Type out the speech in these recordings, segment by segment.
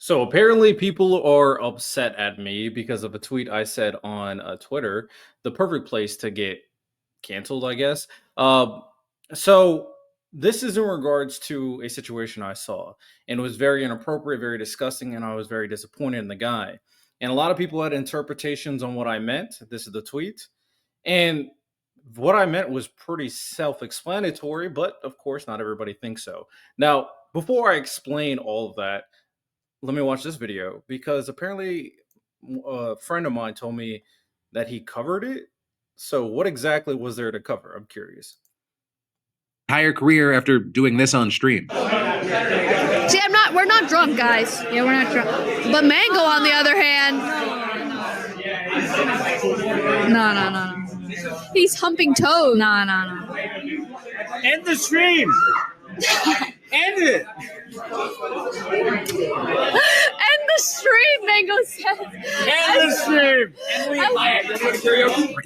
So apparently, people are upset at me because of a tweet I said on Twitter. The perfect place to get canceled, I guess. So this is in regards to a situation I saw, and it was very inappropriate, very disgusting, and I was very disappointed in the guy. And a lot of people had interpretations on what I meant. This is the tweet, and what I meant was pretty self-explanatory, but of course, not everybody thinks so. Now, before I explain all of that, let me watch this video because apparently a friend of mine told me that he covered it. So what exactly was there to cover? I'm curious. Entire career after doing this on stream. See, we're not drunk, guys. Yeah, we're not drunk. But Mango, on the other hand, No. he's humping toes. No. End the stream. End it. End the stream, Mango says. End the stream.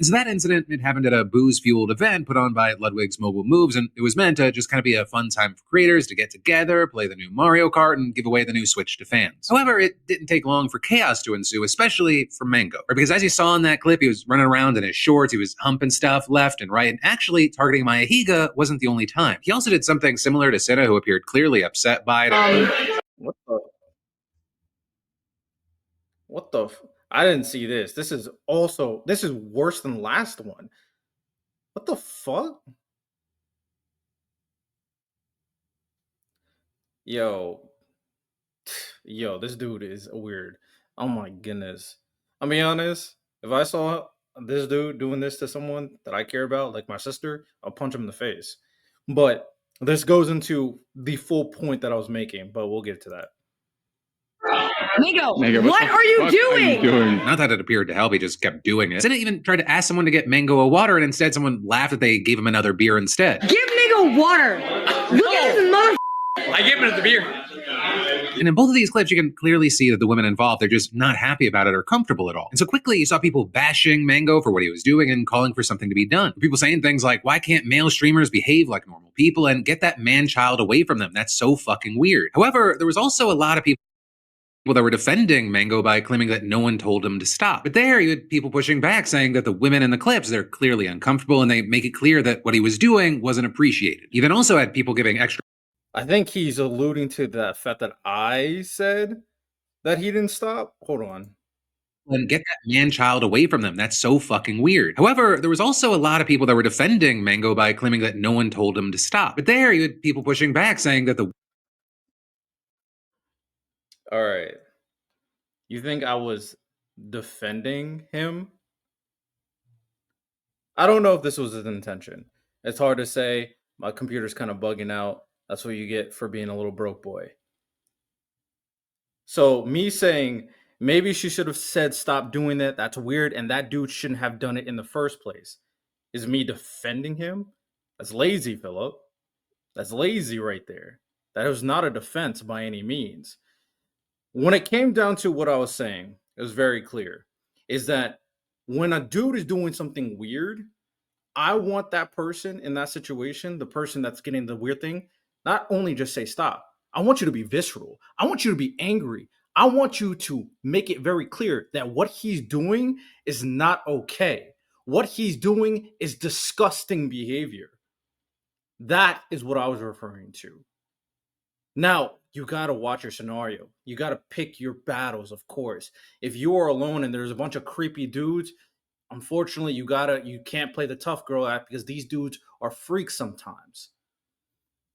So that incident, it happened at a booze-fueled event put on by Ludwig's Mobile Moves, and it was meant to just kind of be a fun time for creators to get together, play the new Mario Kart, and give away the new Switch to fans. However, it didn't take long for chaos to ensue, especially from Mango. Right? Because as you saw in that clip, he was running around in his shorts, he was humping stuff left and right, and actually targeting Mayahiga wasn't the only time. He also did something similar to Senna, who appeared clearly upset by it. What the? I didn't see this. This is worse than the last one. What the fuck? Yo, this dude is weird. Oh my goodness. I'll be honest. If I saw this dude doing this to someone that I care about, like my sister, I'll punch him in the face. But this goes into the full point that I was making, but we'll get to that. Mango, what are you doing? Not that it appeared to help, he just kept doing it. Senna even tried to ask someone to get Mango a water, and instead someone laughed that they gave him another beer instead. Give Mango water. Look at this mother. I gave him the beer. And in both of these clips, you can clearly see that the women involved, they're just not happy about it or comfortable at all. And so quickly, you saw people bashing Mango for what he was doing and calling for something to be done. People saying things like, why can't male streamers behave like normal people and get that man-child away from them? That's so fucking weird. However, there was also a lot of people that were defending Mango by claiming that no one told him to stop. But there, you had people pushing back, saying that the women in the clips, they're clearly uncomfortable, and they make it clear that what he was doing wasn't appreciated. You then also had people giving extra... I think he's alluding to the fact that I said that he didn't stop. Hold on. And get that man-child away from them. That's so fucking weird. However, there was also a lot of people that were defending Mango by claiming that no one told him to stop. But there, you had people pushing back, saying that the... All right. You think I was defending him? I don't know if this was his intention. It's hard to say. My computer's kind of bugging out. That's what you get for being a little broke boy. So me saying maybe she should have said stop doing that. That's weird. And that dude shouldn't have done it in the first place. Is me defending him? That's lazy, Philip. That's lazy right there. That was not a defense by any means. When it came down to what I was saying, it was very clear. Is that when a dude is doing something weird, I want that person in that situation, the person that's getting the weird thing, not only just say stop. I want you to be visceral. I want you to be angry. I want you to make it very clear that what he's doing is not okay. What he's doing is disgusting behavior. That is what I was referring to. Now, you got to watch your scenario. You got to pick your battles, of course. If you are alone and there's a bunch of creepy dudes, unfortunately, you can't play the tough girl act because these dudes are freaks sometimes.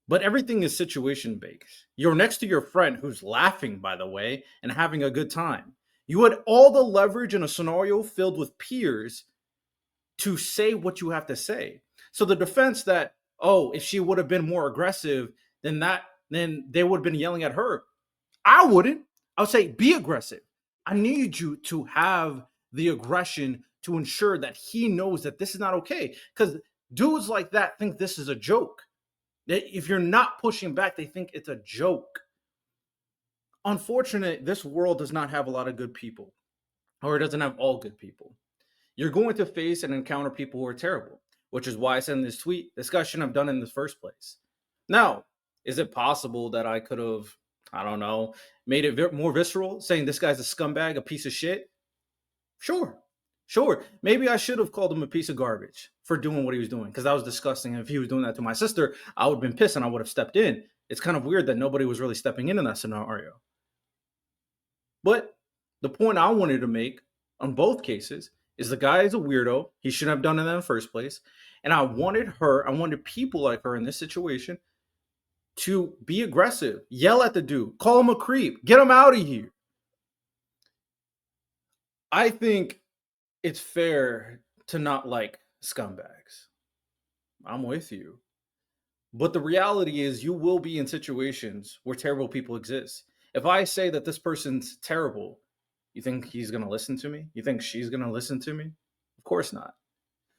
But everything is situation based. You're next to your friend who's laughing, by the way, and having a good time. You had all the leverage in a scenario filled with peers to say what you have to say. So the defense that, oh, if she would have been more aggressive, then they would have been yelling at her. I wouldn't. I would say, be aggressive. I need you to have the aggression to ensure that he knows that this is not okay. Because dudes like that think this is a joke. If you're not pushing back, they think it's a joke. Unfortunately, this world does not have a lot of good people, or it doesn't have all good people. You're going to face and encounter people who are terrible, which is why I said in this tweet, this guy shouldn't have done it in the first place. Now, is it possible that I could have I don't know, made it more visceral, saying this guy's a scumbag, a piece of shit. Sure. Sure. Maybe I should have called him a piece of garbage for doing what he was doing because that was disgusting. And if he was doing that to my sister, I would have been pissed and I would have stepped in. It's kind of weird that nobody was really stepping in that scenario. But the point I wanted to make on both cases is the guy is a weirdo. He shouldn't have done it in the first place. And I wanted people like her in this situation to be aggressive, yell at the dude, call him a creep, get him out of here. I think it's fair to not like scumbags. I'm with you. But the reality is, you will be in situations where terrible people exist. If I say that this person's terrible, you think he's going to listen to me? You think she's going to listen to me? Of course not.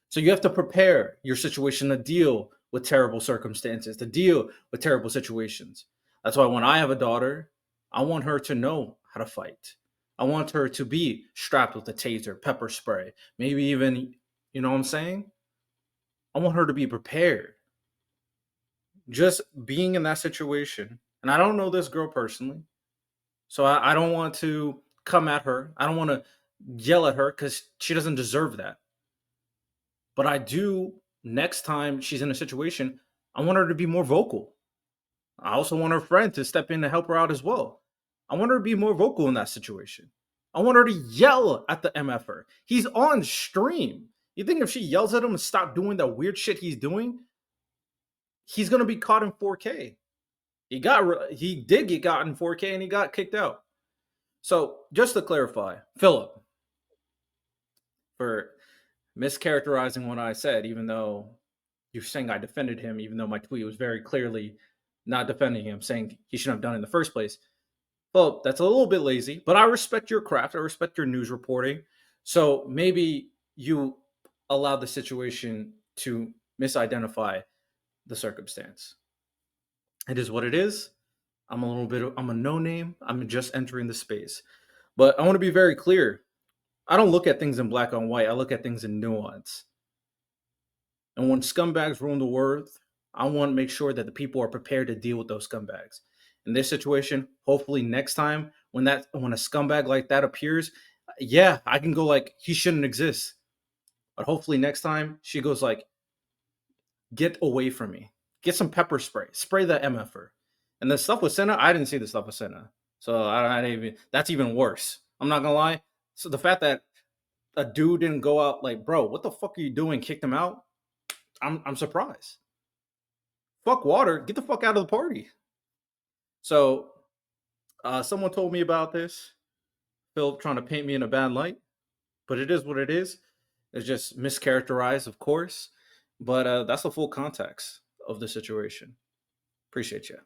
So you have to prepare your situation to deal with terrible circumstances, to deal with terrible situations. That's why when I have a daughter, I want her to know how to fight. I want her to be strapped with a taser, pepper spray, maybe even, you know what I'm saying? I want her to be prepared. Just being in that situation, and I don't know this girl personally, so I don't want to come at her. I don't want to yell at her because she doesn't deserve that. But I do, next time she's in a situation, I want her to be more vocal. I also want her friend to step in to help her out as well. I want her to be more vocal in that situation. I want her to yell at the MFer. He's on stream. You think if she yells at him and stop doing that weird shit he's doing, he's gonna be caught in 4K. He did get caught in 4K and he got kicked out. So just to clarify, Philip, for mischaracterizing what I said, even though you're saying I defended him, even though my tweet was very clearly not defending him, saying he shouldn't have done it in the first place. Well, that's a little bit lazy, but I respect your craft. I respect your news reporting. So maybe you allowed the situation to misidentify the circumstance. It is what it is. I'm a no name. I'm just entering the space. But I want to be very clear. I don't look at things in black and white. I look at things in nuance. And when scumbags ruin the world, I want to make sure that the people are prepared to deal with those scumbags. In this situation, hopefully next time when a scumbag like that appears, yeah, I can go like he shouldn't exist. But hopefully next time she goes like, get away from me. Get some pepper spray. Spray the MFer. And the stuff with Senna, I didn't see the stuff with Senna. So I didn't even, that's even worse. I'm not gonna lie. So the fact that a dude didn't go out like, bro, what the fuck are you doing? Kicked him out. I'm surprised. Fuck water. Get the fuck out of the party. So someone told me about this. Philip trying to paint me in a bad light, but it is what it is. It's just mischaracterized, of course. But that's the full context of the situation. Appreciate you.